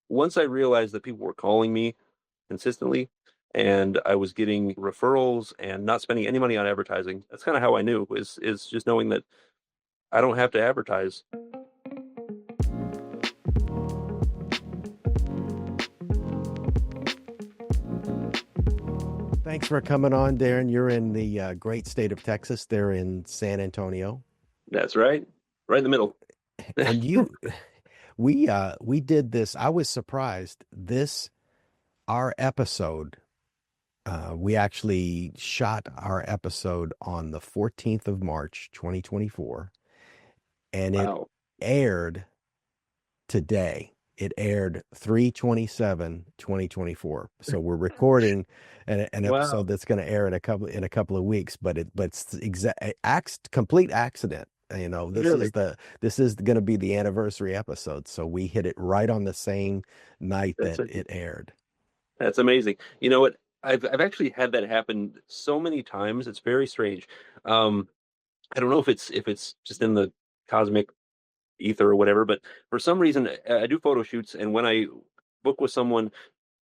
once I realized that people were calling me consistently and I was getting referrals and not spending any money on advertising, that's kind of how I knew is just knowing that I don't have to advertise. Thanks for coming on, Darren. You're in the great state of Texas. They're in San Antonio, That's right. Right in the middle. and we did this. I was surprised. This our episode. We actually shot our episode on the 14th of March, 2024, and it Wow. aired today. It aired 3/27/2024. So we're recording an Wow. episode that's going to air in a couple of weeks, but it's complete accident. You know, Really? this is going to be the anniversary episode. So we hit it right on the same night That's that a, it aired. that's amazing. You know what? I've actually had that happen so many times. It's very strange. Um, I don't know if it's just in the cosmic ether or whatever, but for some reason I do photo shoots, and when I book with someone,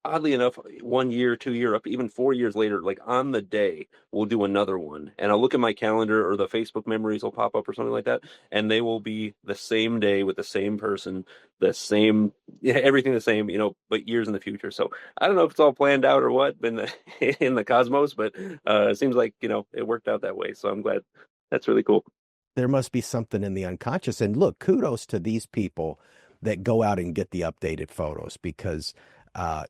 oddly enough, 1 year, 2 year, up even 4 years later, like on the day, we'll do another one. And I'll look at my calendar or the Facebook memories will pop up or something like that, and they will be the same day with the same person, the same, yeah, everything the same, but years in the future. So I don't know if it's all planned out or what in the in the cosmos, but it seems like, it worked out that way. So I'm glad. That's really cool. There must be something in the unconscious. And look, kudos to these people that go out and get the updated photos because, I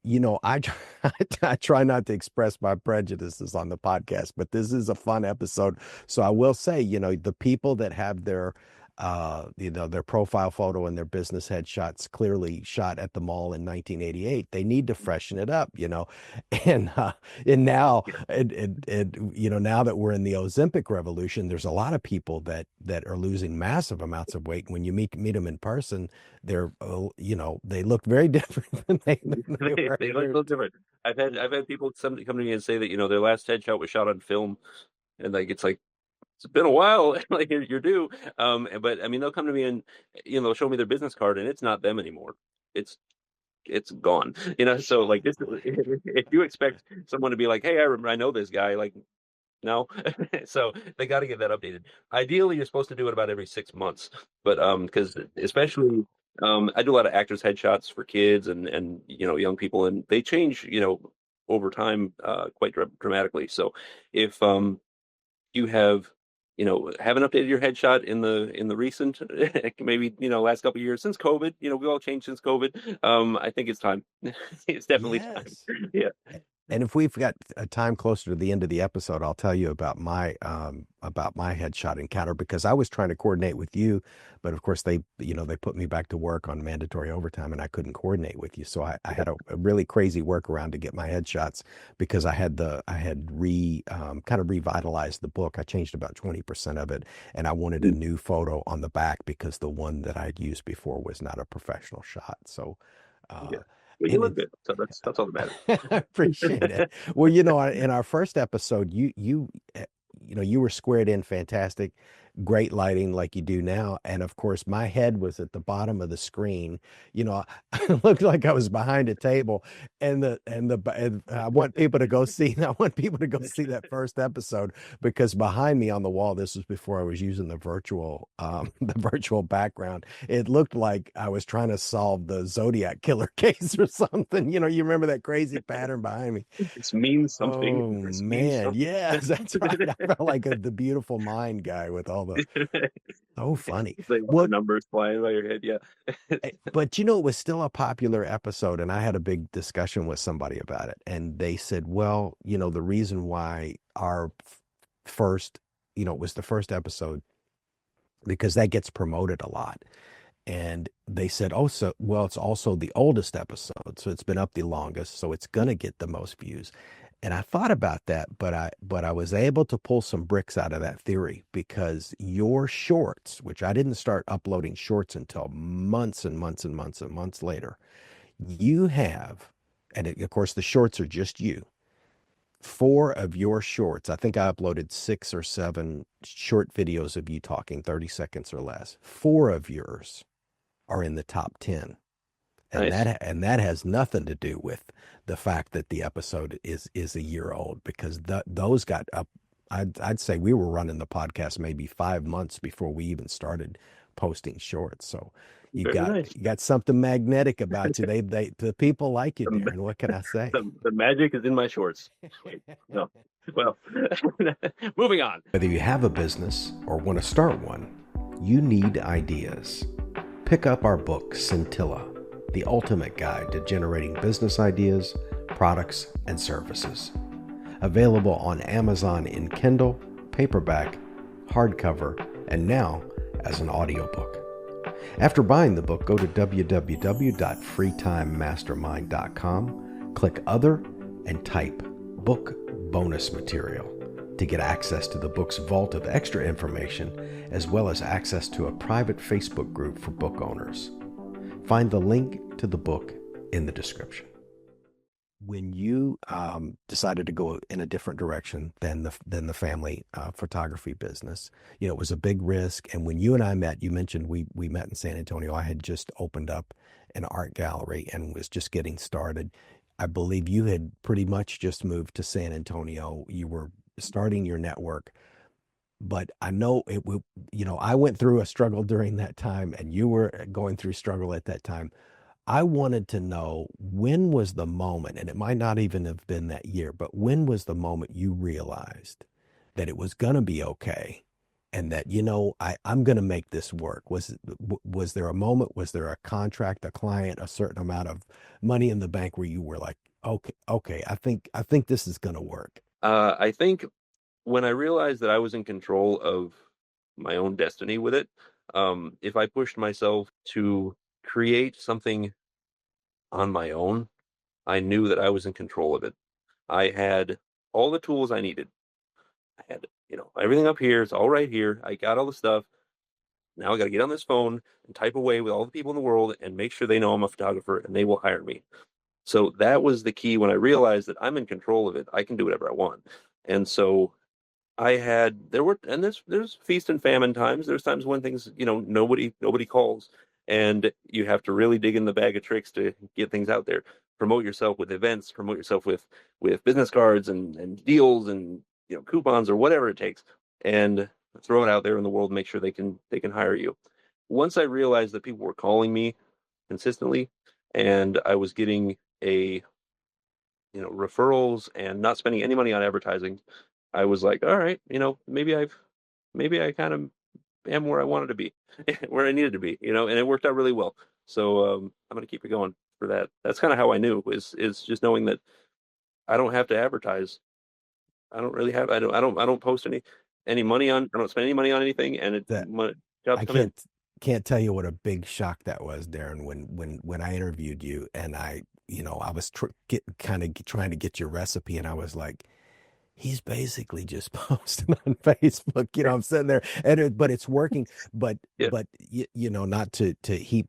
try not to express my prejudices on the podcast, but this is a fun episode. So I will say, the people that have their profile photo and their business headshots clearly shot at the mall in 1988, they need to freshen it up, and and now Yeah. now that we're in the Ozempic revolution, there's a lot of people that are losing massive amounts of weight. When you meet them in person, they're they look very different than they were They look a here. little different. I've had people somebody come to me and say that their last headshot was shot on film, and like it's been a while, like you're due. But I mean they'll come to me and they'll show me their business card and it's not them anymore. It's gone. So like this, if you expect someone to be like, hey, I know this guy, like no. So they got to get that updated. Ideally, you're supposed to do it about every 6 months, but because especially I do a lot of actors headshots for kids and young people, and they change over time quite dramatically. So if you haven't updated your headshot in the recent maybe last couple of years since COVID, we all changed since COVID. I think it's time. It's definitely time. Yes. Yeah. And if we've got a time closer to the end of the episode, I'll tell you about my headshot encounter because I was trying to coordinate with you, but of course they put me back to work on mandatory overtime and I couldn't coordinate with you. So I had a really crazy workaround to get my headshots because I had kind of revitalized the book. I changed about 20% of it and I wanted a new photo on the back because the one that I'd used before was not a professional shot. So Yeah. uh, But you and look it, good, so that's all that matters. I appreciate it. Well, in our first episode, you were squared in fantastic, great lighting like you do now, and of course, my head was at the bottom of the screen. I looked like I was behind a table, and I want people to go see. I want people to go see that first episode because behind me on the wall, this was before I was using the virtual the virtual background. It looked like I was trying to solve the Zodiac killer case or something. You remember that crazy pattern behind me? This means something. Oh This means man, something. yes, that's right. I felt like the beautiful mind guy with all the so funny. It's like a lot Well, of numbers flying by your head. Yeah. but it was still a popular episode, and I had a big discussion with somebody about it, and they said, well, the reason why our first, it was the first episode because that gets promoted a lot. And they said, oh, so, well, it's also the oldest episode. So it's been up the longest. So it's going to get the most views. And I thought about that, but I was able to pull some bricks out of that theory because your shorts, which I didn't start uploading shorts until months and months and months and months later, you have, and of course, the shorts are just you. Four of your shorts, I think I uploaded 6 or 7 short videos of you talking 30 seconds or less. Four of yours are in the top 10. Nice. And that has nothing to do with the fact that the episode is a year old, because those got up. I'd say we were running the podcast maybe 5 months before we even started posting shorts. So Very nice. you got something magnetic about you. The people like you, The, Darren. What can I say? the magic is in my shorts. Wait, no. Well, moving on. Whether you have a business or want to start one, you need ideas. Pick up our book, Scintilla, the ultimate guide to generating business ideas, products, and services. Available on Amazon in Kindle, paperback, hardcover, and now as an audiobook. After buying the book, go to www.freetimemastermind.com, click Other, and type Book Bonus Material to get access to the book's vault of extra information, as well as access to a private Facebook group for book owners. Find the link to the book in the description. When you decided to go in a different direction than the family photography business, you know, it was a big risk. And when you and I met, you mentioned we met in San Antonio. I had just opened up an art gallery and was just getting started. I believe you had pretty much just moved to San Antonio. You were starting your network, but I know it will, you know, I went through a struggle during that time, and you were going through struggle at that time. I wanted to know, when was the moment, and it might not even have been that year, but when was the moment you realized that it was going to be okay, and that, you know, I'm going to make this work? Was there a moment, was there a contract, a client, a certain amount of money in the bank where you were like, okay, I think this is going to work? I think when I realized that I was in control of my own destiny with it, if I pushed myself to create something on my own, I knew that I was in control of it. I had all the tools I needed. I had, everything up here. It's all right here. I got all the stuff. Now I got to get on this phone and type away with all the people in the world and make sure they know I'm a photographer and they will hire me. So that was the key when I realized that I'm in control of it. I can do whatever I want. And so there's feast and famine times. There's times when things, nobody calls, and you have to really dig in the bag of tricks to get things out there. Promote yourself with events, promote yourself with business cards and deals and coupons or whatever it takes, and throw it out there in the world and make sure they can hire you. Once I realized that people were calling me consistently and I was getting referrals and not spending any money on advertising, I was like, all right, maybe I kind of am where I wanted to be, where I needed to be, and it worked out really well. So I'm going to keep it going for that. That's kind of how I knew is just knowing that I don't have to advertise. I don't really have, I don't post any money on, I don't spend any money on anything, and That jobs I come in. can't tell you what a big shock that was, Darren, when I interviewed you, and I was kind of trying to get your recipe, and I was like, he's basically just posting on Facebook. I'm sitting there, but it's working. But Yeah. not to heap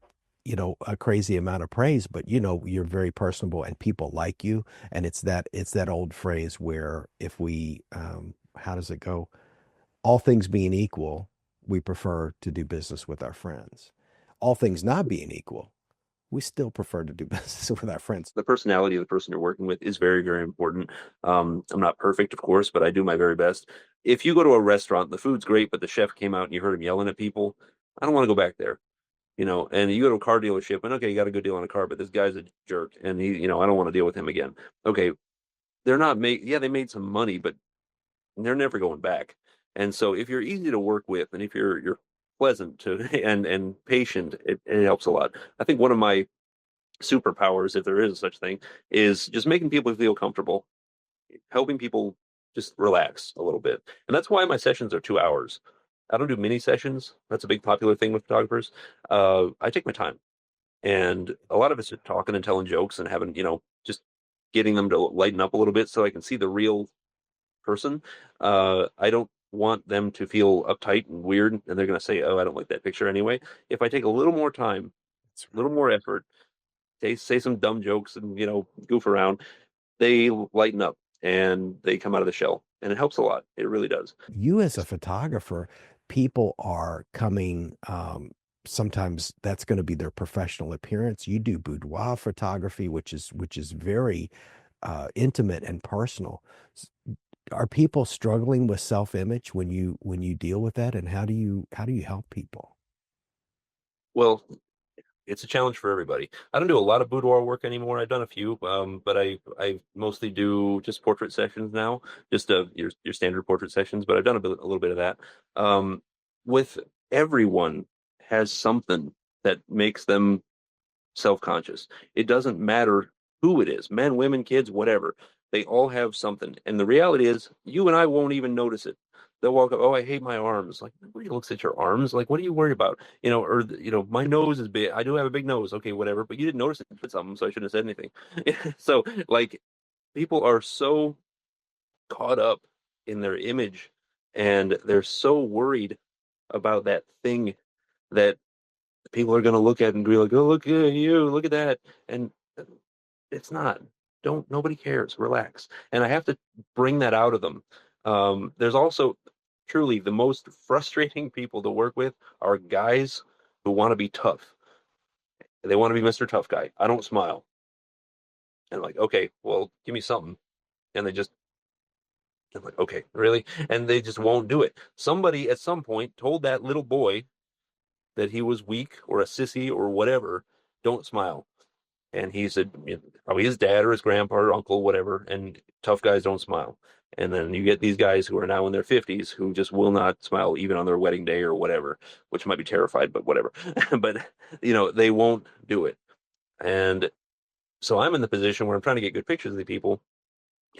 a crazy amount of praise, but you're very personable and people like you, and it's that old phrase where, if we how does it go? All things being equal, we prefer to do business with our friends. All things not being equal, we still prefer to do business with our friends. The personality of the person you're working with is very, very important. I'm not perfect, of course, but I do my very best. If you go to a restaurant, the food's great, but the chef came out and you heard him yelling at people, I don't want to go back there. And you go to a car dealership and okay, you got a good deal on a car, but this guy's a jerk and I don't want to deal with him again. Okay, they're not they made some money, but they're never going back. And so if you're easy to work with and if you're pleasant to and patient, it helps a lot. I think one of my superpowers, if there is such thing, is just making people feel comfortable, helping people just relax a little bit. And that's why my sessions are 2 hours. I don't do mini sessions. That's a big popular thing with photographers. I take my time. And a lot of it's just talking and telling jokes and having, just getting them to lighten up a little bit so I can see the real person. I don't want them to feel uptight and weird and they're going to say, oh, I don't like that picture anyway. If I take a little more time, a little more effort, they say some dumb jokes and goof around, they lighten up and they come out of the shell, and it helps a lot. It really does. You as a photographer, people are coming sometimes that's going to be their professional appearance. You do boudoir photography, which is very intimate and personal. Are people struggling with self-image when you deal with that, and how do you help people? Well, it's a challenge for everybody. I don't do a lot of boudoir work anymore. I've done a few, but I mostly do just portrait sessions now, just your standard portrait sessions. But I've done a little bit of that. Um, with everyone has something that makes them self-conscious. It doesn't matter who it is, men, women, kids, whatever. They all have something. And the reality is, you and I won't even notice it. They'll walk up, oh, I hate my arms. Like, nobody looks at your arms. Like, what are you worried about? Or, my nose is big. I do have a big nose. Okay, whatever. But you didn't notice it with something, so I shouldn't have said anything. So, like, people are so caught up in their image and they're so worried about that thing that people are going to look at and be like, "Oh, look at you, look at that," and it's not. Don't nobody cares. Relax. And I have to bring that out of them. There's also truly the most frustrating people to work with are guys who want to be tough. They want to be Mr. Tough Guy. I don't smile. And I'm like, okay, well, give me something. And I'm like, okay, really? And they just won't do it. Somebody at some point told that little boy that he was weak or a sissy or whatever. Don't smile. And he said, probably his dad or his grandpa or uncle, whatever, and tough guys don't smile. And then you get these guys who are now in their 50s who just will not smile even on their wedding day or whatever, which might be terrified, but whatever. But, they won't do it. And so I'm in the position where I'm trying to get good pictures of the people,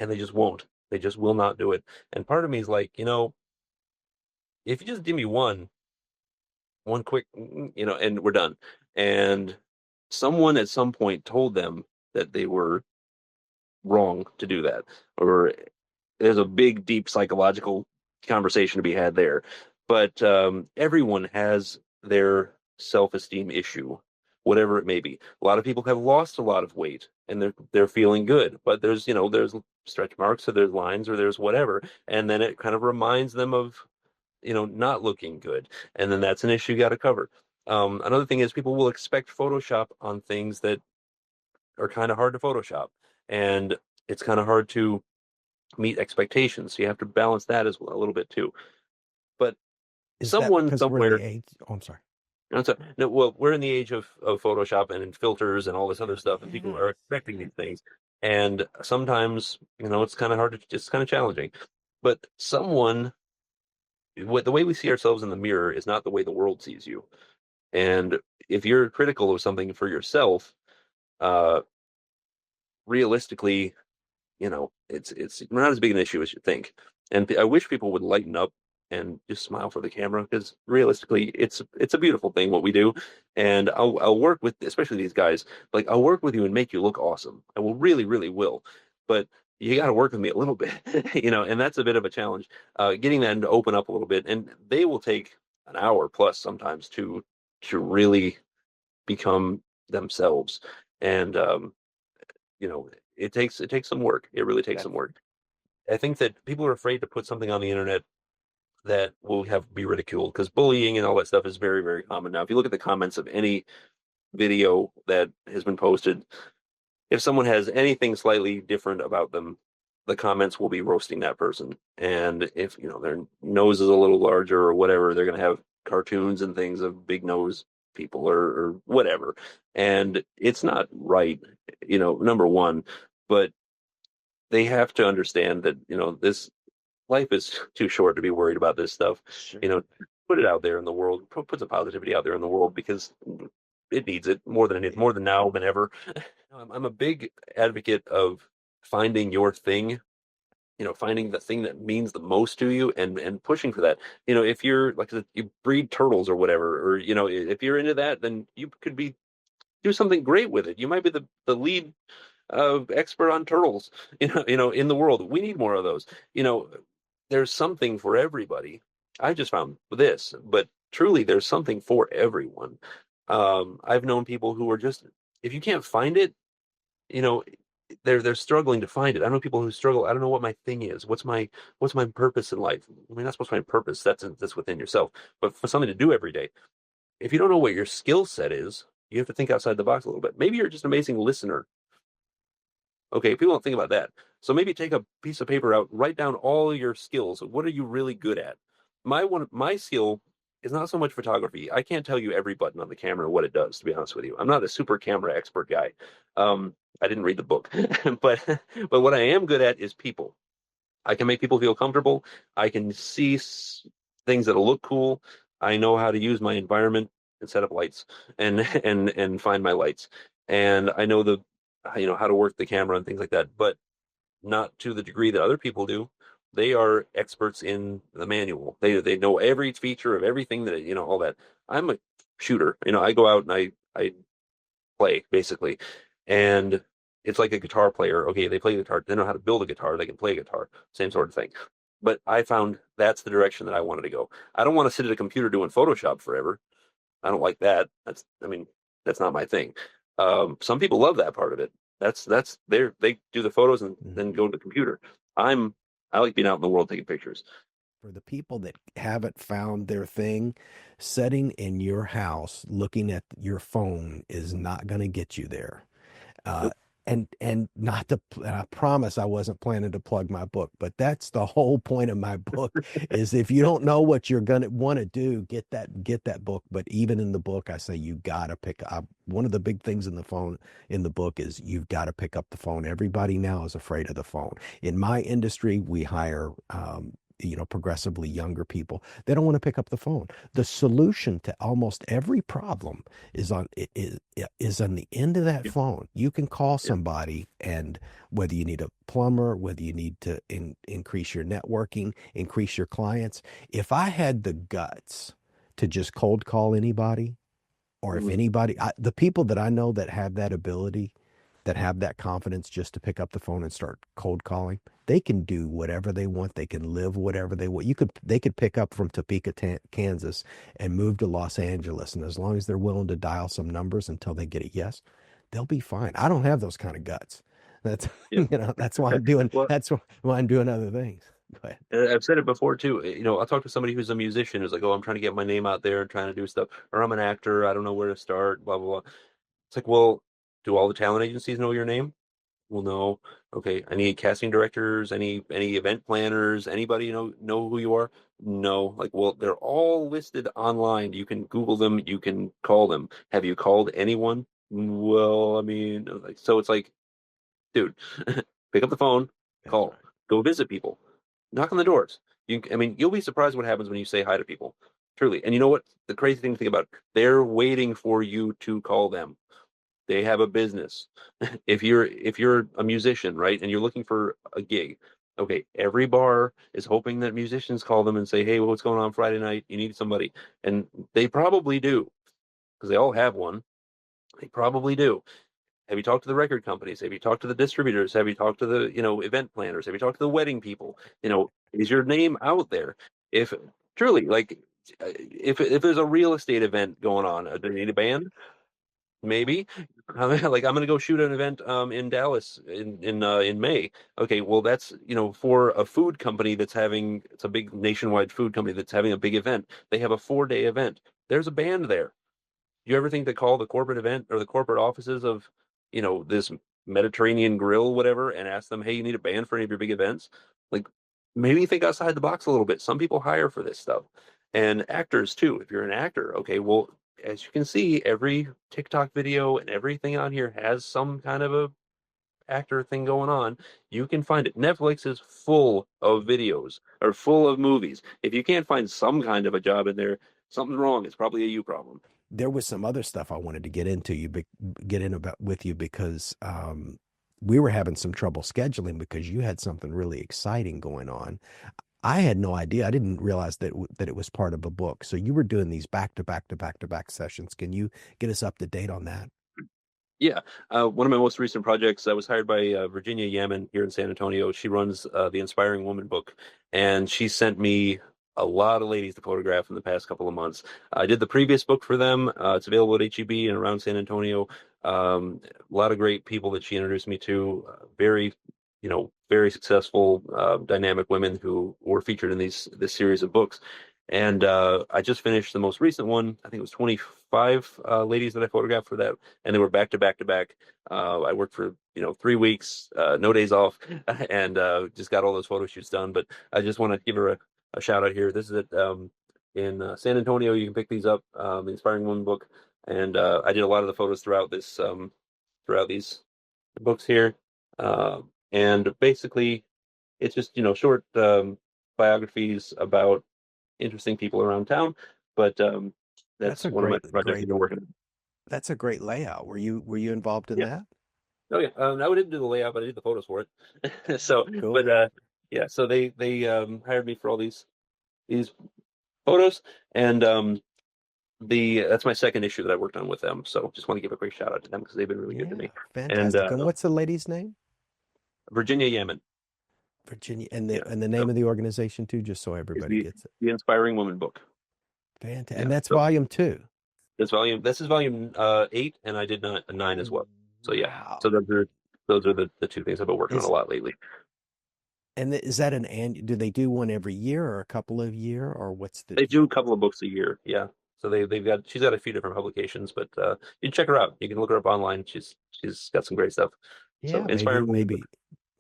and they just won't. They just will not do it. And part of me is like, if you just give me one quick, and we're done. And someone at some point told them that they were wrong to do that, or there's a big, deep psychological conversation to be had there. But everyone has their self-esteem issue, whatever it may be. A lot of people have lost a lot of weight and they're feeling good, but there's stretch marks or there's lines or there's whatever, and then it kind of reminds them of not looking good, and then that's an issue you got to cover. Another thing is people will expect Photoshop on things that are kind of hard to Photoshop, and it's kind of hard to meet expectations. So you have to balance that as well a little bit too. But Is that someone because we're in the somewhere, age? Oh, I'm sorry. no, well, we're in the age of Photoshop and filters and all this other stuff, and people are expecting these things. And sometimes, it's kind of hard to, it's kind of challenging. But the way we see ourselves in the mirror is not the way the world sees you. And if you're critical of something for yourself, uh, realistically, it's not as big an issue as you think. And I wish people would lighten up and just smile for the camera, because realistically, it's a beautiful thing what we do. And I'll work with, especially these guys, like I'll work with you and make you look awesome. I will really, really will. But you got to work with me a little bit, and that's a bit of a challenge. Getting them to open up a little bit, and they will take an hour plus sometimes to really become themselves. And you know, it takes some work. It really takes That some work. I think that people are afraid to put something on the internet that will have be ridiculed, because bullying and all that stuff is very, very common now. If you look at the comments of any video that has been posted, if someone has anything slightly different about them, the comments will be roasting that person. And if, their nose is a little larger or whatever, they're going to have cartoons and things of big nose people or whatever. And it's not right, number one, but they have to understand that, this life is too short to be worried about this stuff. sure. Put it out there in the world, put some positivity out there in the world, because it needs it more than now than ever. I'm a big advocate of finding your thing, finding the thing that means the most to you, and pushing for that. If you're like you breed turtles or whatever, or if you're into that, then you could do something great with it. You might be the lead expert on turtles, in the world. We need more of those. There's something for everybody. I just found this, but truly, there's something for everyone. I've known people who are just, if you can't find it, you know, they're struggling to find it. I know people who struggle. I don't know what my thing is. What's my purpose in life? I mean, that's what's my purpose. That's within yourself. But for something to do every day, if you don't know what your skill set is, you have to think outside the box a little bit. Maybe you're just an amazing listener. Okay, people don't think about that. So maybe take a piece of paper out, write down all your skills. What are you really good at? My skill is not so much photography. I can't tell you every button on the camera what it does, to be honest with you. I'm not a super camera expert guy. I didn't read the book, but what I am good at is people. I can make people feel comfortable. I can see things that'll look cool. I know how to use my environment and set up lights and and find my lights. And I know how to work the camera and things like that, but not to the degree that other people do. They are experts in the manual. They know every feature of everything that all that. I'm a shooter. I go out and I play basically, and it's like a guitar player. Okay, they play guitar. They know how to build a guitar. They can play a guitar. Same sort of thing. But I found that's the direction that I wanted to go. I don't want to sit at a computer doing Photoshop forever. I don't like that. I mean, that's not my thing. Some people love that part of it. They do the photos and then go to the computer. I like being out in the world taking pictures. For the people that haven't found their thing, sitting in your house looking at your phone is not going to get you there. Uh, Nope. and not to, and I promise I wasn't planning to plug my book, but that's the whole point of my book is if you don't know what you're going to want to do, get that book. But even in the book, I say you got to pick up. One of the big things in the book is you've got to pick up the phone. Everybody now is afraid of the phone. In my industry, we hire progressively younger people. They don't want to pick up the phone. The solution to almost every problem is on the end of that Yeah. phone. You can call Yeah. somebody, and whether you need a plumber, whether you need to increase your networking, increase your clients. If I had the guts to just cold call anybody, or if Mhm. anybody, the people that I know that have that ability, that have that confidence just to pick up the phone and start cold calling, they can do whatever they want. They can live whatever they want. They could pick up from Topeka, Kansas and move to Los Angeles. And as long as they're willing to dial some numbers until they get a yes, they'll be fine. I don't have those kind of guts. That's, Yeah. that's why I'm doing, Well, that's why I'm doing other things. Go ahead. and I've said it before too. I'll talk to somebody who's a musician who's like, "Oh, I'm trying to get my name out there and trying to do stuff," or "I'm an actor. I don't know where to start." Blah blah blah. It's like, well, do all the talent agencies know your name? Well, no. Okay, any casting directors, any event planners, anybody know who you are? No. Like, well, they're all listed online. You can Google them. You can call them. Have you called anyone? Well, I mean, like, so it's like, dude, pick up the phone, That's call, right. go visit people, knock on the doors. I mean, you'll be surprised what happens when you say hi to people. Truly. And you know what? The crazy thing to think about, they're waiting for you to call them. They have a business. If you're a musician, right, and you're looking for a gig, okay, every bar is hoping that musicians call them and say, "Hey, what's going on Friday night? You need somebody." And they probably do because they all have one. They probably do. Have you talked to the record companies? Have you talked to the distributors? Have you talked to the, event planners? Have you talked to the wedding people? Is your name out there? If truly, like, if there's a real estate event going on, do they need a band? Maybe. Like I'm gonna go shoot an event in Dallas in May. Okay, well that's for a food company it's a big nationwide food company that's having a big event. They have a 4-day event. There's a band there. You ever think to call the corporate event or the corporate offices of, this Mediterranean grill, whatever, and ask them, hey, you need a band for any of your big events? Like, maybe think outside the box a little bit. Some people hire for this stuff. And actors too. If you're an actor, okay, well, as you can see, every TikTok video and everything on here has some kind of a actor thing going on. You can find it. Netflix is full of videos or full of movies. If you can't find some kind of a job in there, something's wrong. It's probably a you problem. There was some other stuff I wanted to get in about with you because we were having some trouble scheduling because you had something really exciting going on. I had no idea. I didn't realize that it was part of a book. So you were doing these back to back to back to back sessions. Can you get us up to date on that? Yeah, one of my most recent projects, I was hired by Virginia Yaman here in San Antonio. She runs the Inspiring Woman book, and she sent me a lot of ladies to photograph in the past couple of months. I did the previous book for them. It's available at HEB and around San Antonio. A lot of great people that she introduced me to. Very, very successful, dynamic women who were featured in this series of books. And I just finished the most recent one. I think it was five ladies that I photographed for that, and they were back to back to back. I worked for 3 weeks, no days off, and just got all those photo shoots done. But I just want to give her a shout out here. This is at in San Antonio. You can pick these up, the Inspiring Woman book, and I did a lot of the photos throughout this throughout these books here, and basically it's just short biographies about interesting people around town. But That's that's a one of my great, projects great. I've been working on. That's a great layout. Were you involved in Yeah. that? Oh yeah. I didn't do the layout, but I did the photos for it. So, Cool. but yeah. So they hired me for all these photos, and the that's my second issue that I worked on with them. So just want to give a quick shout out to them because they've been really good to Yeah, me. And fantastic. And what's the lady's name? Virginia Yemen, Virginia, and yeah. the name So of the organization too, just so is everybody the gets it. the Inspiring Woman book. Fantastic. And Yeah. that's So volume two. this is volume 8, and I did not nine as well. So yeah. Wow. So those are the two things I've been working on a Is lot lately. and is that an annual? Do they do one every year or a couple of year or what's the? They do a couple of books a year, yeah. So they've got she's got a few different publications, but you can check her out. You can look her up online. She's got some great stuff. So Yeah, maybe Inspiring Woman book.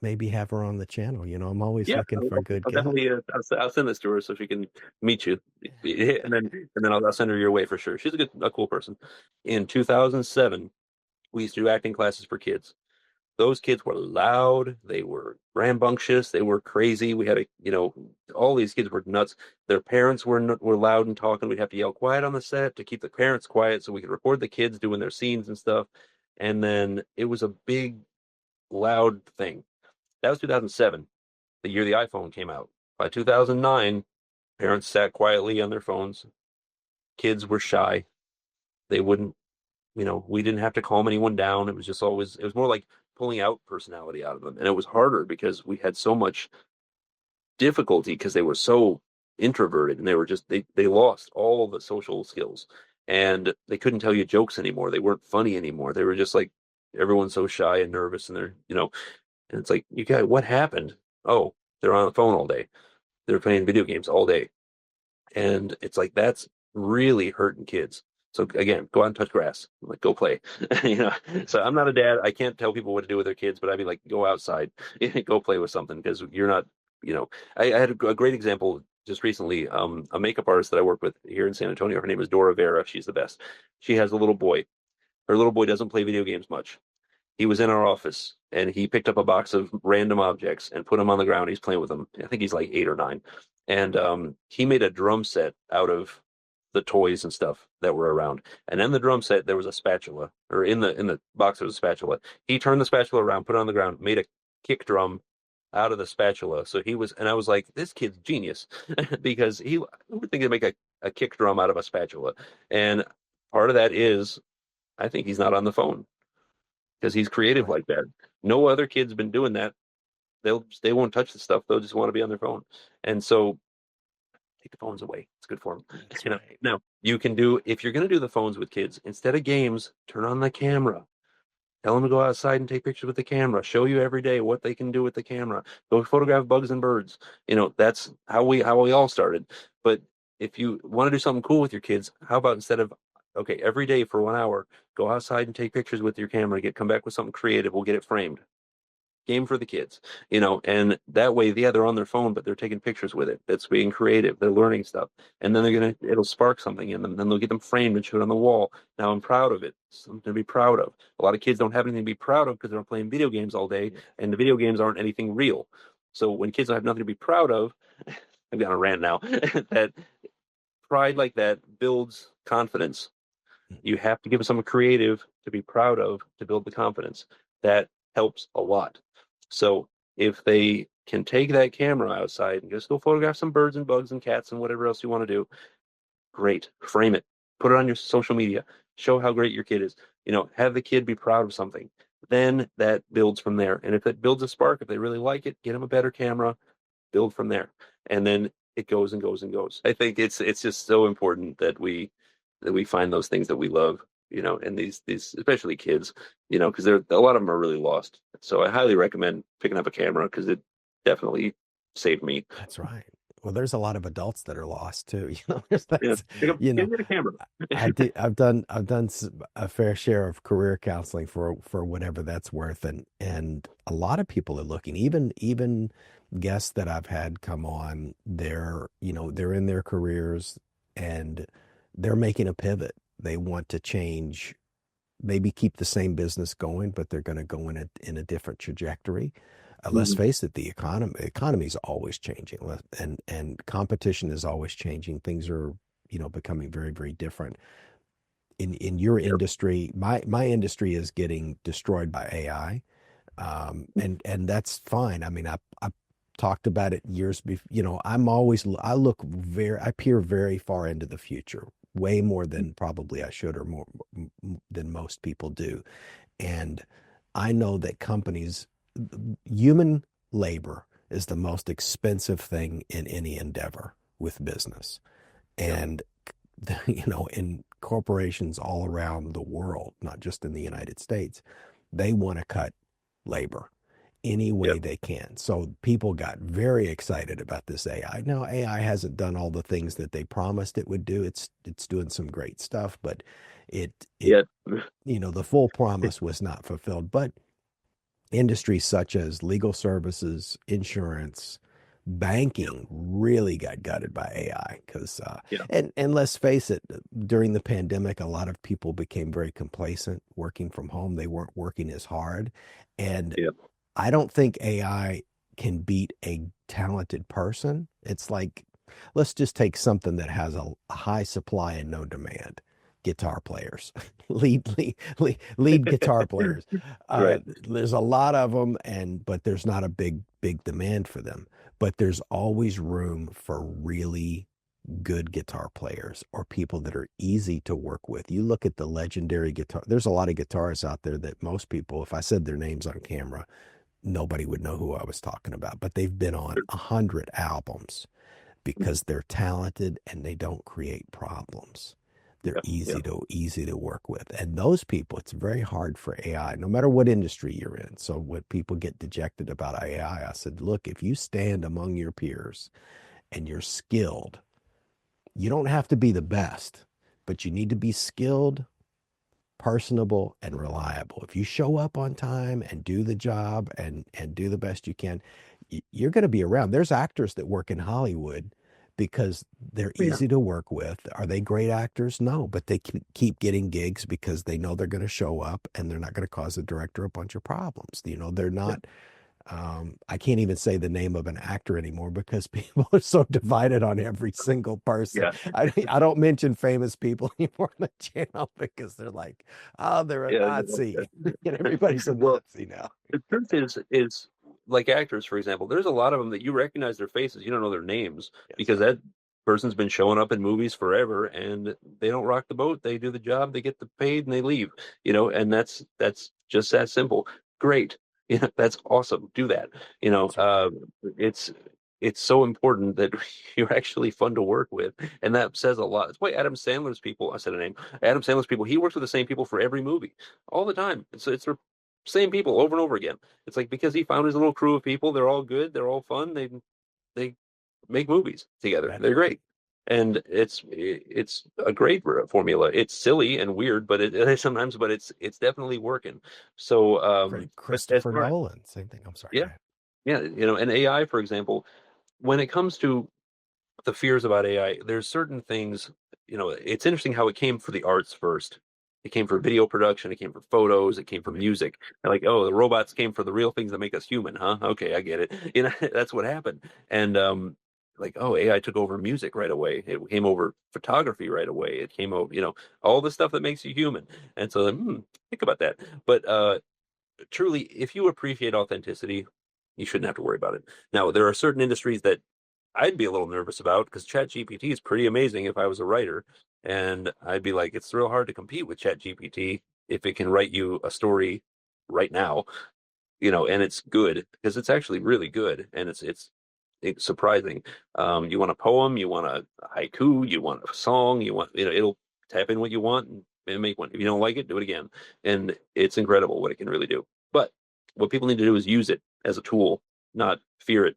maybe have her on the channel. I'm always Yeah, looking for good I'll guests. definitely I'll send this to her so she can meet you, and then I'll send her your way for sure. She's a cool person. In 2007, we used to do acting classes for kids. Those kids were loud, they were rambunctious, they were crazy. We had all these kids were nuts. Their parents were loud and talking. We'd have to yell quiet on the set to keep the parents quiet so we could record the kids doing their scenes and stuff. And then it was a big, loud thing. That was 2007, the year the iPhone came out. By 2009, parents sat quietly on their phones. Kids were shy. They wouldn't, we didn't have to calm anyone down. It was more like pulling out personality out of them. And it was harder because we had so much difficulty because they were so introverted and they lost all the social skills and they couldn't tell you jokes anymore. They weren't funny anymore. They were just like everyone's so shy and nervous and and it's like, you guys, what happened? Oh, they're on the phone all day. They're playing video games all day. And it's like that's really hurting kids. So again, go out and touch grass. Like go play. you know. So I'm not a dad. I can't tell people what to do with their kids, but I'd be like, go outside, go play with something because you're not. I had a great example just recently. A makeup artist that I work with here in San Antonio. Her name is Dora Vera. She's the best. She has a little boy. Her little boy doesn't play video games much. He was in our office and he picked up a box of random objects and put them on the ground. He's playing with them. I think he's like 8 or 9. And he made a drum set out of the toys and stuff that were around. And in the drum set, there was a spatula, or in the box, there was a spatula. He turned the spatula around, put it on the ground, made a kick drum out of the spatula. And I was like, this kid's genius because he would think to make a kick drum out of a spatula. And part of that is, I think he's not on the phone because he's creative Right. like that. No other kid's been doing that. They won't touch the stuff. They'll just want to be on their phone. And so take the phones away. It's good for them. That's right. Now you can if you're going to do the phones with kids, instead of games, turn on the camera. Tell them to go outside and take pictures with the camera. Show you every day what they can do with the camera. Go photograph bugs and birds. That's how we all started. But if you want to do something cool with your kids, how about instead of okay, every day for 1 hour, go outside and take pictures with your camera. Come back with something creative. We'll get it framed. Game for the kids, and that way, yeah, they're on their phone, but they're taking pictures with it. That's being creative. They're learning stuff, and then it'll spark something in them. Then they'll get them framed and shoot on the wall. Now I'm proud of it. Something to be proud of. A lot of kids don't have anything to be proud of because they're playing video games all day, and the video games aren't anything real. So when kids don't have nothing to be proud of, I've got a rant now. That pride like that builds confidence. You have to give them something creative to be proud of to build the confidence. That helps a lot. So if they can take that camera outside and just go photograph some birds and bugs and cats and whatever else you want to do, great. Frame it. Put it on your social media. Show how great your kid is. Have the kid be proud of something. Then that builds from there. And if it builds a spark, if they really like it, get them a better camera, build from there. And then it goes and goes and goes. I think it's just so important that we find those things that we love, and these especially kids, because a lot of them are really lost. So I highly recommend picking up a camera because it definitely saved me. That's right. Well, there's a lot of adults that are lost too. Yeah, You know, get a camera. I've done a fair share of career counseling for whatever that's worth, and a lot of people are looking. Even guests that I've had come on, they're in their careers and they're making a pivot. They want to change, maybe keep the same business going, but they're going to go in a different trajectory. Let's Mhm. face it, the economy is always changing, and competition is always changing. Things are, becoming very, very different. In your Yep. industry, my industry is getting destroyed by AI, and that's fine. I mean, I talked about it years before. I peer very far into the future, way more than probably I should, or more than most people do. And I know that human labor is the most expensive thing in any endeavor with business. Yep. And, in corporations all around the world, not just in the United States, they want to cut labor any way Yep. they can. So people got very excited about this AI. Now, AI hasn't done all the things that they promised it would do. It's doing some great stuff, but it Yet. the full promise was not fulfilled. But industries such as legal services, insurance, Yep. banking really got gutted by AI because, Yeah. and let's face it, during the pandemic, a lot of people became very complacent working from home. They weren't working as hard. And Yep. I don't think AI can beat a talented person. It's like, let's just take something that has a high supply and no demand. Guitar players, lead guitar players. Right. There's a lot of them, but there's not a big demand for them. But there's always room for really good guitar players or people that are easy to work with. You look at the legendary guitar. There's a lot of guitarists out there that most people, if I said their names on camera, nobody would know who I was talking about. But they've been on 100 albums because they're talented and they don't create problems. They're Yeah. Yeah. easy to work with. And those people, it's very hard for AI, no matter what industry you're in. So when people get dejected about AI, I said, look, if you stand among your peers and you're skilled, you don't have to be the best, but you need to be skilled, personable, and reliable. If you show up on time and do the job and do the best you can, you're going to be around. There's actors that work in Hollywood because they're Yeah. easy to work with. Are they great actors? No, but they can keep getting gigs because they know they're going to show up and they're not going to cause the director a bunch of problems. They're Yeah. not. I can't even say the name of an actor anymore because people are so divided on every single person. Yeah. I don't mention famous people anymore on the channel because they're like, oh, they're a Yeah. Nazi. Everybody's a Well, Nazi now. the truth is like actors, for example, there's a lot of them that you recognize their faces, you don't know their names Yes. because that person's been showing up in movies forever and they don't rock the boat. They do the job, they get the paid, and they leave. And that's just that simple. Great. That's awesome. Do that. You know, That's right. uh, it's it's so important that you're actually fun to work with, and that says a lot. That's why Adam Sandler's people. I said a name. Adam Sandler's people. He works with the same people for every movie all the time. It's the same people over and over again. It's like because he found his little crew of people. They're all good. They're all fun. They make movies together. That's They're great, and it's a great formula. It's silly and weird, but it sometimes, but it's definitely working. So, but as Christopher far Nolan, same thing. I'm sorry. Go yeah, ahead. yeah, and AI, for example, when it comes to the fears about AI, there's certain things, it's interesting how it came for the arts first. It came for video production, it came for photos, it came for Right. music. And like, oh, the robots came for the real things that make us human, huh? Okay, I get it. That's what happened. And like, oh, AI took over music right away. It came over photography right away. It came over, all the stuff that makes you human. And so, think about that. But truly, if you appreciate authenticity, you shouldn't have to worry about it. Now, there are certain industries that I'd be a little nervous about because ChatGPT is pretty amazing if I was a writer. And I'd be like, it's real hard to compete with ChatGPT if it can write you a story right now, and it's good because it's actually really good and it's surprising. You want a poem, you want a haiku, you want a song, it'll tap in what you want and make one. If you don't like it, do it again. And it's incredible what it can really do. But what people need to do is use it as a tool, not fear it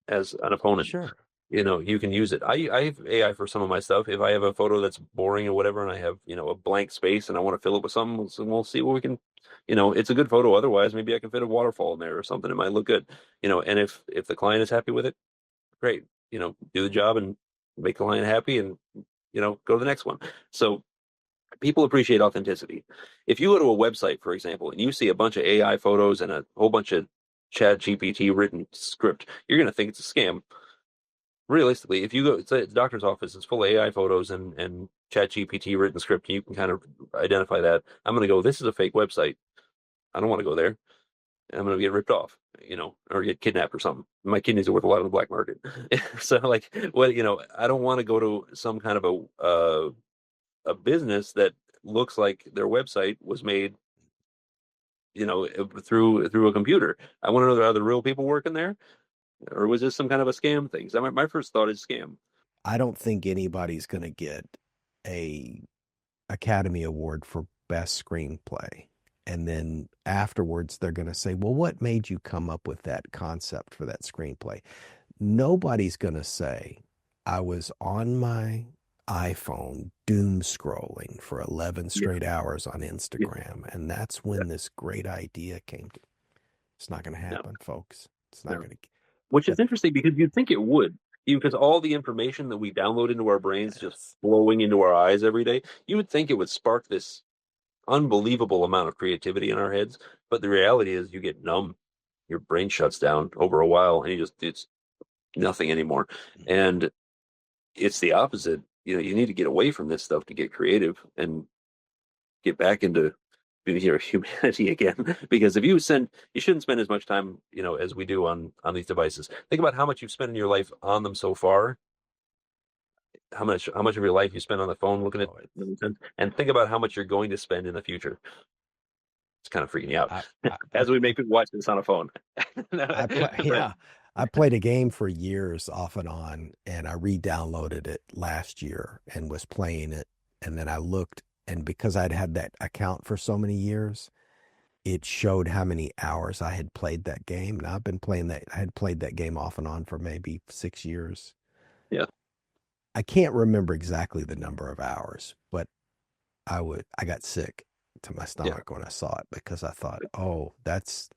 as an opponent. Sure. you can use it. I have AI for some of my stuff. If I have a photo that's boring or whatever, and I have, a blank space and I want to fill it with something, we'll see what we can, it's a good photo. Otherwise, maybe I can fit a waterfall in there or something. It might look good, and if the client is happy with it, great, do the job and make the client happy and, go to the next one. So people appreciate authenticity. If you go to a website, for example, and you see a bunch of AI photos and a whole bunch of Chat GPT written script, you're going to think it's a scam. Realistically, if you go to the doctor's office, it's full of AI photos and Chat GPT written script, you can kind of identify that. I'm going to go, this is a fake website. I don't want to go there. I'm going to get ripped off, or get kidnapped or something. My kidneys are worth a lot on the black market. So like, I don't want to go to some kind of a business that looks like their website was made, through a computer. I want to know, are there real people working there, or was this some kind of a scam thing? So my first thought is scam. I don't think anybody's going to get a Academy Award for best screenplay. And then afterwards, they're going to say, well, what made you come up with that concept for that screenplay? Nobody's going to say, I was on my iPhone doom scrolling for 11 Yeah. straight hours on Yeah. Instagram. And that's Yeah. when this great idea came to. It's not going to No, happen, folks. It's not no. going to. Which is That, interesting because you'd think it would, because all the information that we download into our brains just yes. flowing into our eyes every day, you would think it would spark this unbelievable amount of creativity in our heads. But the reality is you get numb. Your brain shuts down over a while and it's nothing anymore. And it's the opposite. You need to get away from this stuff to get creative and get back into humanity again. Because if you shouldn't spend as much time, as we do on these devices. Think about how much you've spent in your life on them so far. How much of your life you spend on the phone looking at Oh, them, and think about how much you're going to spend in the future. It's kind of freaking you out I, as we make people watch this on a phone. I play, But yeah, I played a game for years off and on, and I re-downloaded it last year and was playing it. And then I looked, and because I'd had that account for so many years, it showed how many hours I had played that game. And I've been playing that, I had played that game off and on for maybe 6 years. yeah, I can't remember exactly the number of hours, but I got sick to my yeah, stomach when I saw it because I thought, oh, that's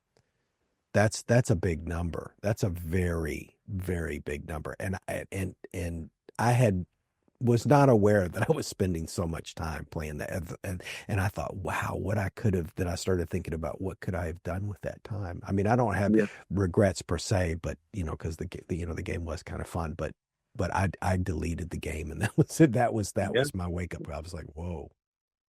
a big number. That's a very, very big number. And I had was not aware that I was spending so much time playing that. And I thought, wow, what I could have. Then I started thinking about what could I have done with that time. I mean, I don't have yeah. regrets per se, but because the game was kind of fun. But I deleted the game, and that Yeah. was my wake up. I was like, whoa.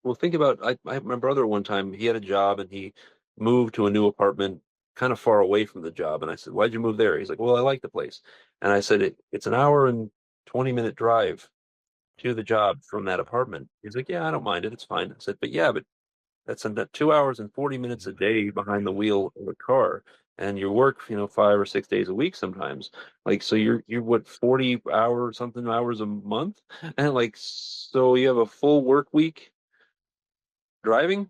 Well, think about my brother one time. He had a job and he moved to a new apartment kind of far away from the job. And I said, "Why'd you move there?" He's like, "Well, I like the place." And I said, "It's an hour and 20-minute drive to the job from that apartment." He's like, "Yeah, I don't mind it. It's fine." I said, "But that's 2 hours and 40 minutes a day behind the wheel of a car, and you work, 5 or 6 days a week sometimes. Like, so you're what, 40 hours something hours a month, and like, so you have a full work week driving."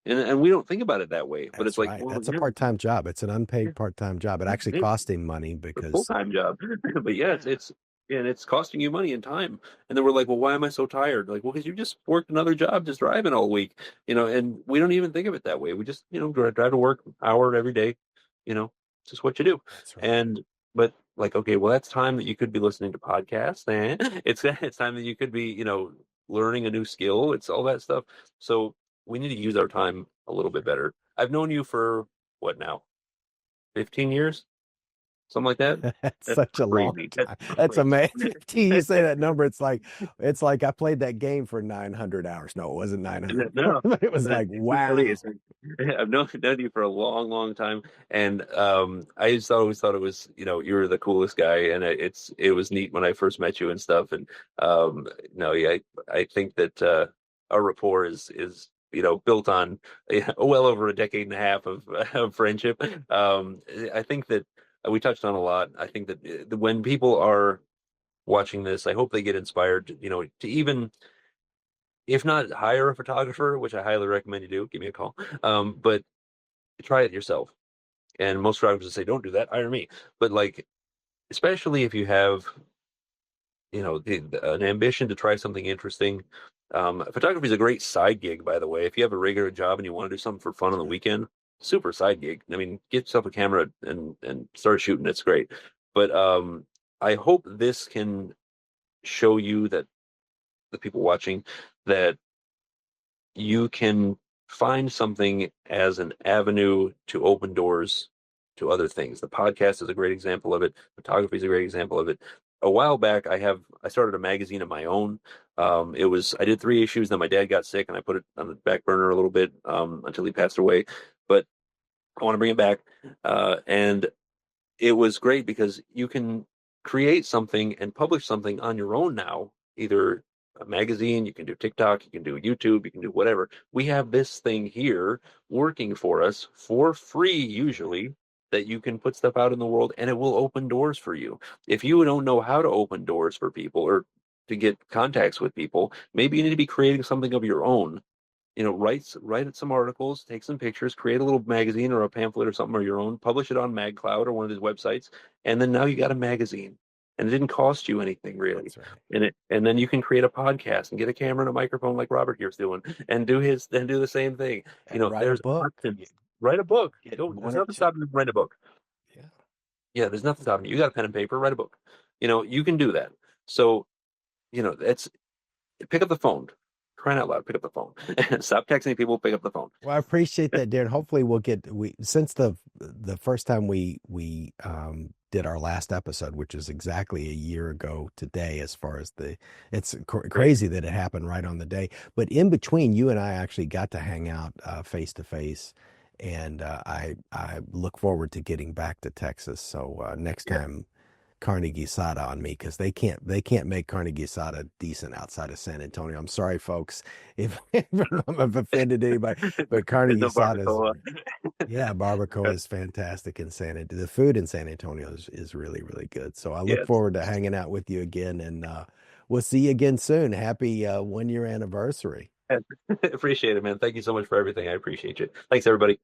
And we don't think about it that way, but it's That's like, right. well, That's a part-time job. It's an unpaid part-time job. It actually yeah, cost him money a because full-time job. But yeah, it's and it's costing you money and time. And then we're like, well, why am I so tired? Like, well, because you just worked another job just driving all week, and we don't even think of it that way. We just, drive to work hour every day, it's just what you do. that's right. And but like, okay, well, that's time that you could be listening to podcasts, and it's time that you could be, learning a new skill. It's all that stuff. So we need to use our time a little bit better. I've known you for what now? 15 years? Something like that. That's That's such a long crazy. That's time. That's crazy. amazing. 15, you say that number, it's like I played that game for 900 hours. No, it wasn't 900, No, but it was that, like, really wow. is. I've known you for a long, long time, and I just always thought it was, you were the coolest guy, and it was neat when I first met you and stuff, and no, yeah, I think that our rapport is built on well over a decade and a half of friendship. I think that we touched on a lot. I think that when people are watching this, I hope they get inspired, to even if not hire a photographer, which I highly recommend you do, give me a call. But try it yourself. And most photographers say, don't do that, hire me. But like, especially if you have, an ambition to try something interesting. Photography is a great side gig, by the way. If you have a regular job and you want to do something for fun on the weekend, super side gig. I mean, get yourself a camera and start shooting. It's great. But I hope this can show you, that the people watching, that you can find something as an avenue to open doors to other things. The podcast is a great example of it. Photography is a great example of it. A while back, I started a magazine of my own. I did 3 issues. Then my dad got sick, and I put it on the back burner a little bit until he passed away. But I want to bring it back, and it was great because you can create something and publish something on your own now, either a magazine, you can do TikTok, you can do YouTube, you can do whatever. We have this thing here working for us for free, usually, that you can put stuff out in the world, and it will open doors for you. If you don't know how to open doors for people or to get contacts with people, maybe you need to be creating something of your own. Write some articles, take some pictures, create a little magazine or a pamphlet or something of your own, publish it on MagCloud or one of these websites, and then now you got a magazine, and it didn't cost you anything really. That's right. And then you can create a podcast and get a camera and a microphone like Robert here's doing, and do the same thing. And write a There's book. options. Write a book. Get There's one or nothing two. stopping you from writing a book. Yeah. Yeah, there's nothing stopping you. You got a pen and paper, write a book. You can do that. So, it's pick up the phone. Crying out loud, pick up the phone. Stop texting people, pick up the phone. Well, I appreciate that, Darren. Hopefully since the first time we did our last episode, which is exactly a year ago today, as far as it's crazy that it happened right on the day. But in between, you and I actually got to hang out face to face, and I look forward to getting back to Texas. So next time, Carnegie Sada on me, because they can't make Carnegie Sada decent outside of San Antonio. I'm sorry, folks, if I've offended anybody, but Carnegie Sada yeah, barbacoa is fantastic in San Antonio. The food in San Antonio is really, really good. So I look Yes. forward to hanging out with you again, and we'll see you again soon. Happy 1-year anniversary. Appreciate it, man. Thank you so much for everything. I appreciate you. Thanks, everybody.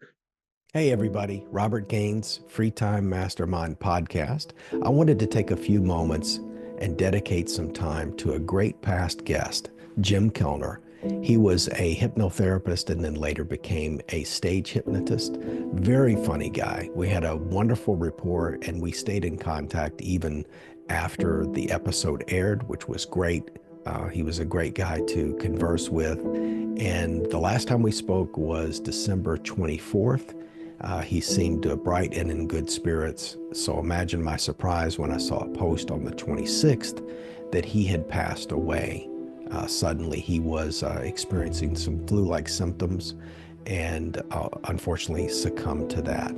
Hey, everybody. Robert Gaines, Free Time Mastermind podcast. I wanted to take a few moments and dedicate some time to a great past guest, Jim Kellner. He was a hypnotherapist and then later became a stage hypnotist. Very funny guy. We had a wonderful rapport, and we stayed in contact even after the episode aired, which was great. He was a great guy to converse with. And the last time we spoke was December 24th. He seemed bright and in good spirits. So imagine my surprise when I saw a post on the 26th that he had passed away. Suddenly he was experiencing some flu-like symptoms, and unfortunately succumbed to that.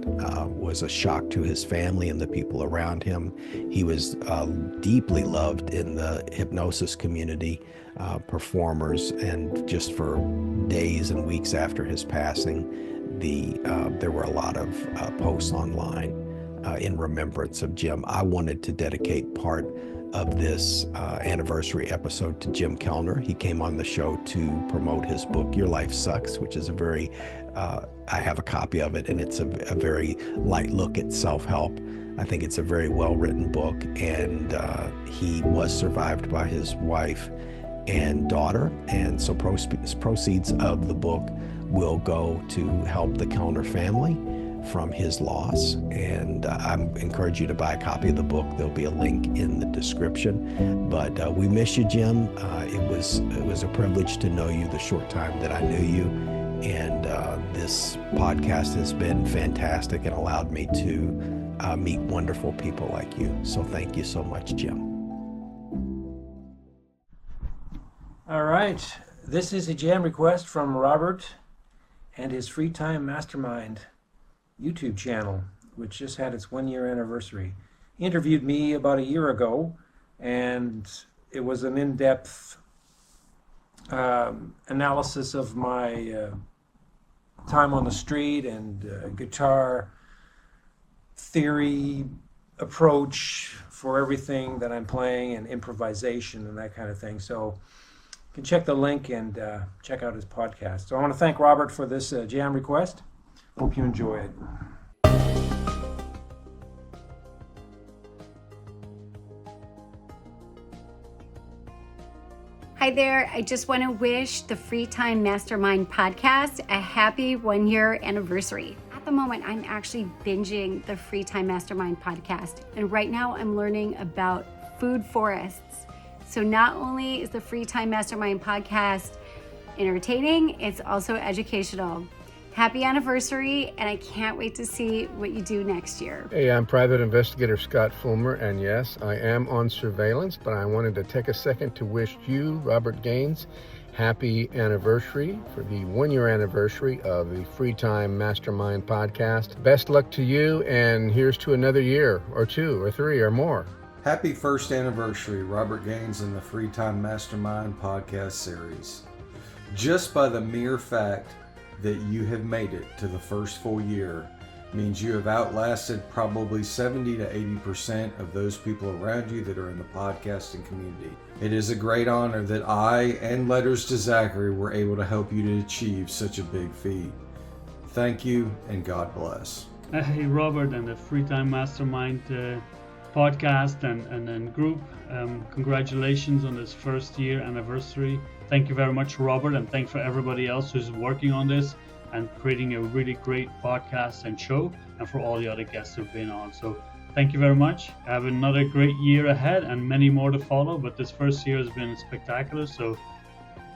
Was a shock to his family and the people around him. He was deeply loved in the hypnosis community, performers, and just for days and weeks after his passing, there were a lot of posts online in remembrance of Jim. I wanted to dedicate part of this anniversary episode to Jim Kellner. He came on the show to promote his book, Your Life Sucks, which is I have a copy of it, and it's a very light look at self-help. I think it's a very well-written book, and he was survived by his wife and daughter, and so proceeds of the book will go to help the Kellner family from his loss. And I encourage you to buy a copy of the book. There'll be a link in the description. But we miss you, Jim. It was a privilege to know you the short time that I knew you. And this podcast has been fantastic and allowed me to meet wonderful people like you. So thank you so much, Jim. All right. This is a jam request from Robert and his Free Time Mastermind YouTube channel, which just had its 1-year anniversary. He interviewed me about a year ago, and it was an in-depth analysis of my time on the street and guitar theory approach for everything that I'm playing, and improvisation and that kind of thing. So you can check the link and check out his podcast. So I want to thank Robert for this jam request. Hope you enjoy it. Hi there. I just want to wish the Free Time Mastermind podcast a happy 1-year anniversary. At the moment, I'm actually binging the Free Time Mastermind podcast. And right now I'm learning about food forests. So not only is the Free Time Mastermind podcast entertaining, it's also educational. Happy anniversary, and I can't wait to see what you do next year. Hey, I'm Private Investigator Scott Fulmer, and yes, I am on surveillance, but I wanted to take a second to wish you, Robert Gaines, happy anniversary for the 1-year anniversary of the Free Time Mastermind podcast. Best luck to you, and here's to another year, or 2, or 3, or more. Happy first anniversary, Robert Gaines and the Free Time Mastermind podcast series. Just by the mere fact that you have made it to the first full year means you have outlasted probably 70 to 80% of those people around you that are in the podcasting community. It is a great honor that I and Letters to Zachary were able to help you to achieve such a big feat. Thank you and God bless. Hey Robert and the Free Time Mastermind podcast and group. Congratulations on this first year anniversary. Thank you very much, Robert, and thanks for everybody else who's working on this and creating a really great podcast and show, and for all the other guests who've been on. So thank you very much. Have another great year ahead and many more to follow, but this first year has been spectacular. So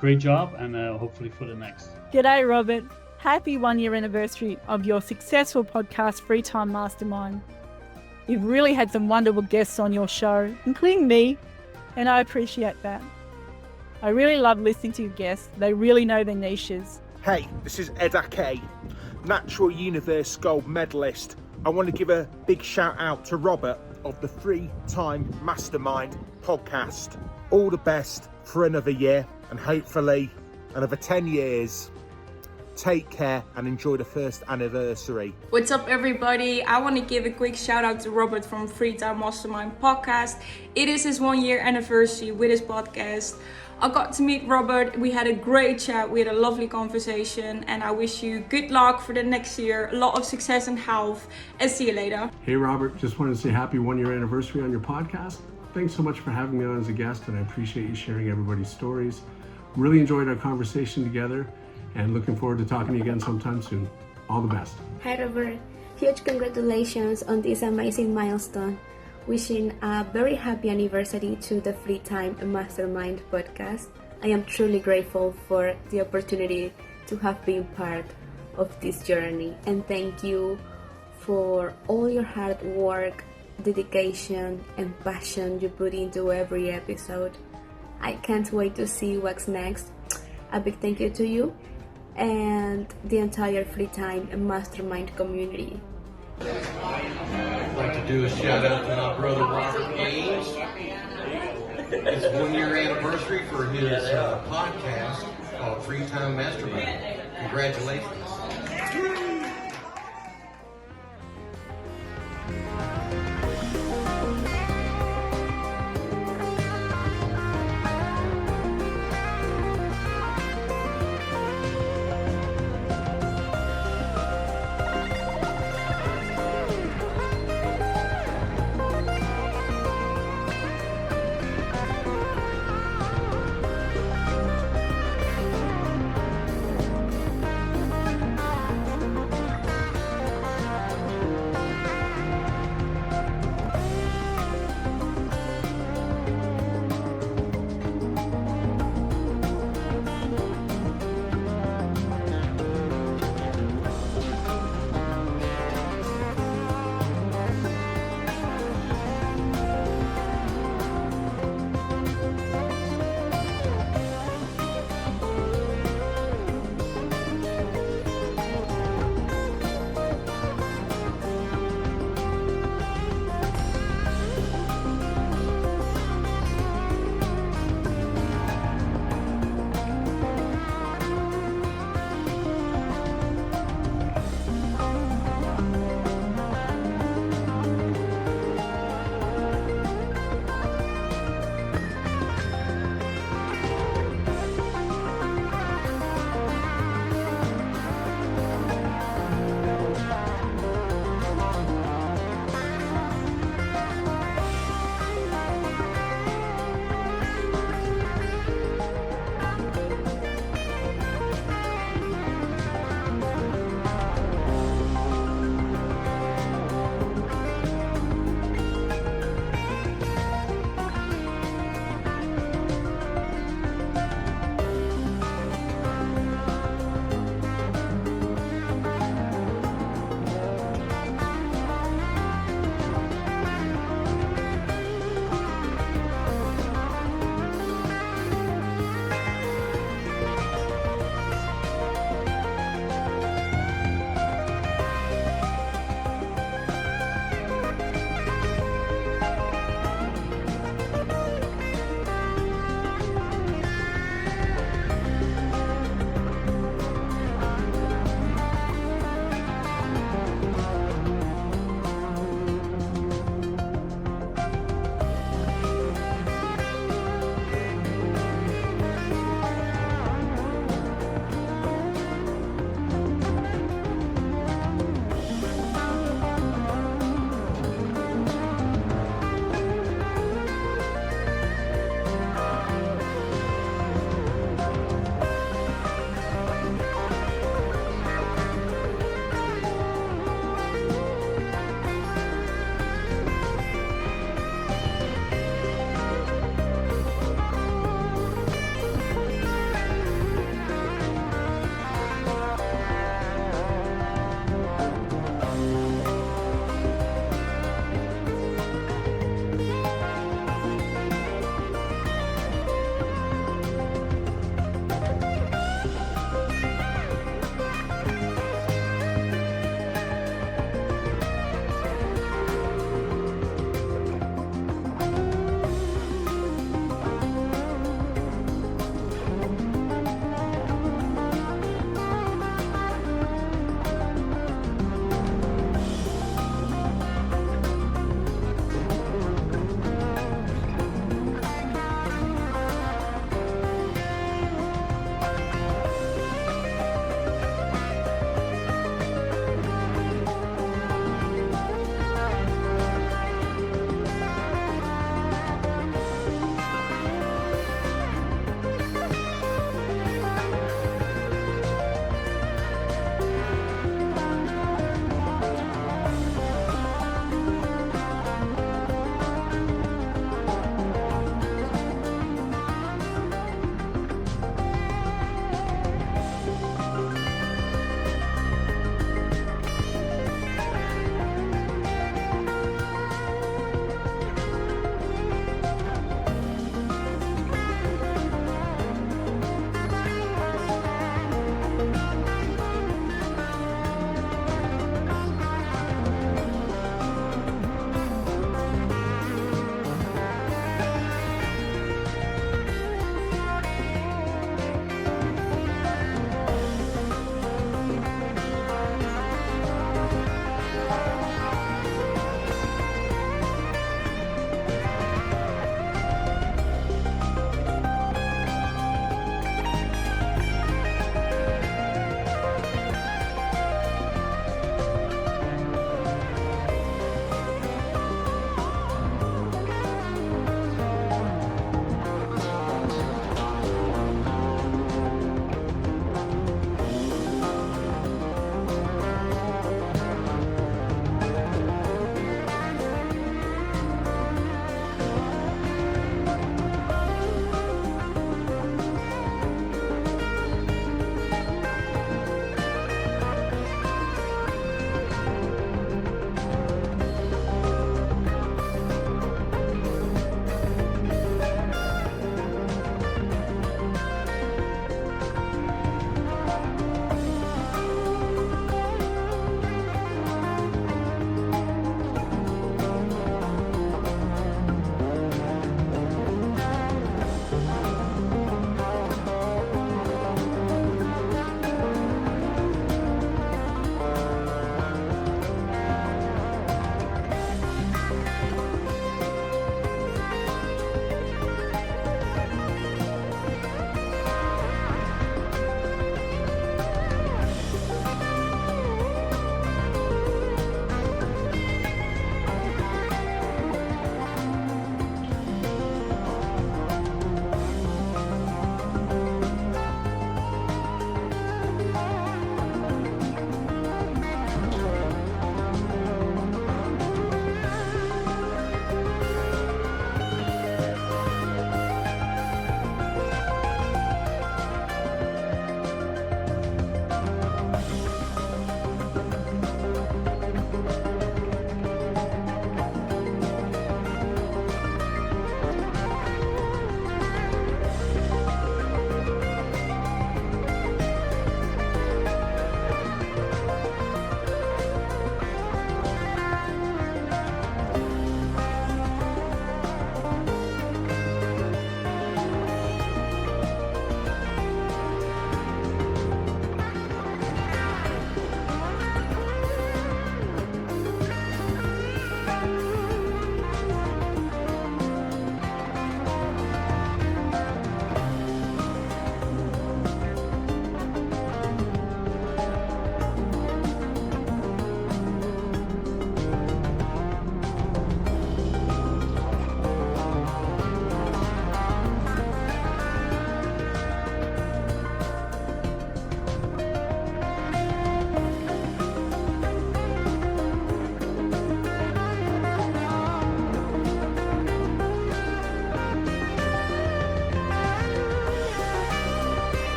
great job, and hopefully for the next. G'day, Robert. Happy 1-year anniversary of your successful podcast, Free Time Mastermind. You've really had some wonderful guests on your show, including me, and I appreciate that. I really love listening to your guests. They really know their niches. Hey, this is Ed Akay, Natural Universe Gold Medalist. I want to give a big shout out to Robert of the Free Time Mastermind podcast. All the best for another year and hopefully another 10 years. Take care and enjoy the first anniversary. What's up, everybody? I want to give a quick shout out to Robert from Free Time Mastermind podcast. It is his 1-year anniversary with his podcast. I got to meet Robert. We had a great chat. We had a lovely conversation, and I wish you good luck for the next year. A lot of success and health, and see you later. Hey Robert, just wanted to say happy 1-year anniversary on your podcast. Thanks so much for having me on as a guest, and I appreciate you sharing everybody's stories. Really enjoyed our conversation together, and looking forward to talking to you again sometime soon. All the best. Hi Robert, huge congratulations on this amazing milestone. Wishing a very happy anniversary to the Free Time Mastermind podcast. I am truly grateful for the opportunity to have been part of this journey, and thank you for all your hard work, dedication and passion you put into every episode. I can't wait to see what's next. A big thank you to you and the entire Free Time Mastermind community. I'd like to do a shout out to my brother Robert Gaines. It's 1-year anniversary for his podcast called Free Time Mastermind. Congratulations.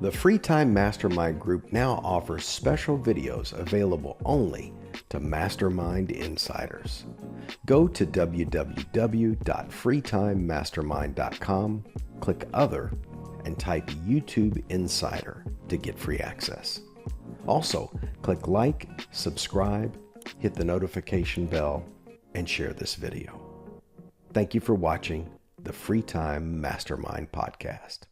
The Free Time Mastermind group now offers special videos available only to Mastermind Insiders. Go to www.freetimemastermind.com, click Other, and type YouTube Insider to get free access. Also, click like, subscribe, hit the notification bell, and share this video. Thank you for watching the Free Time Mastermind podcast.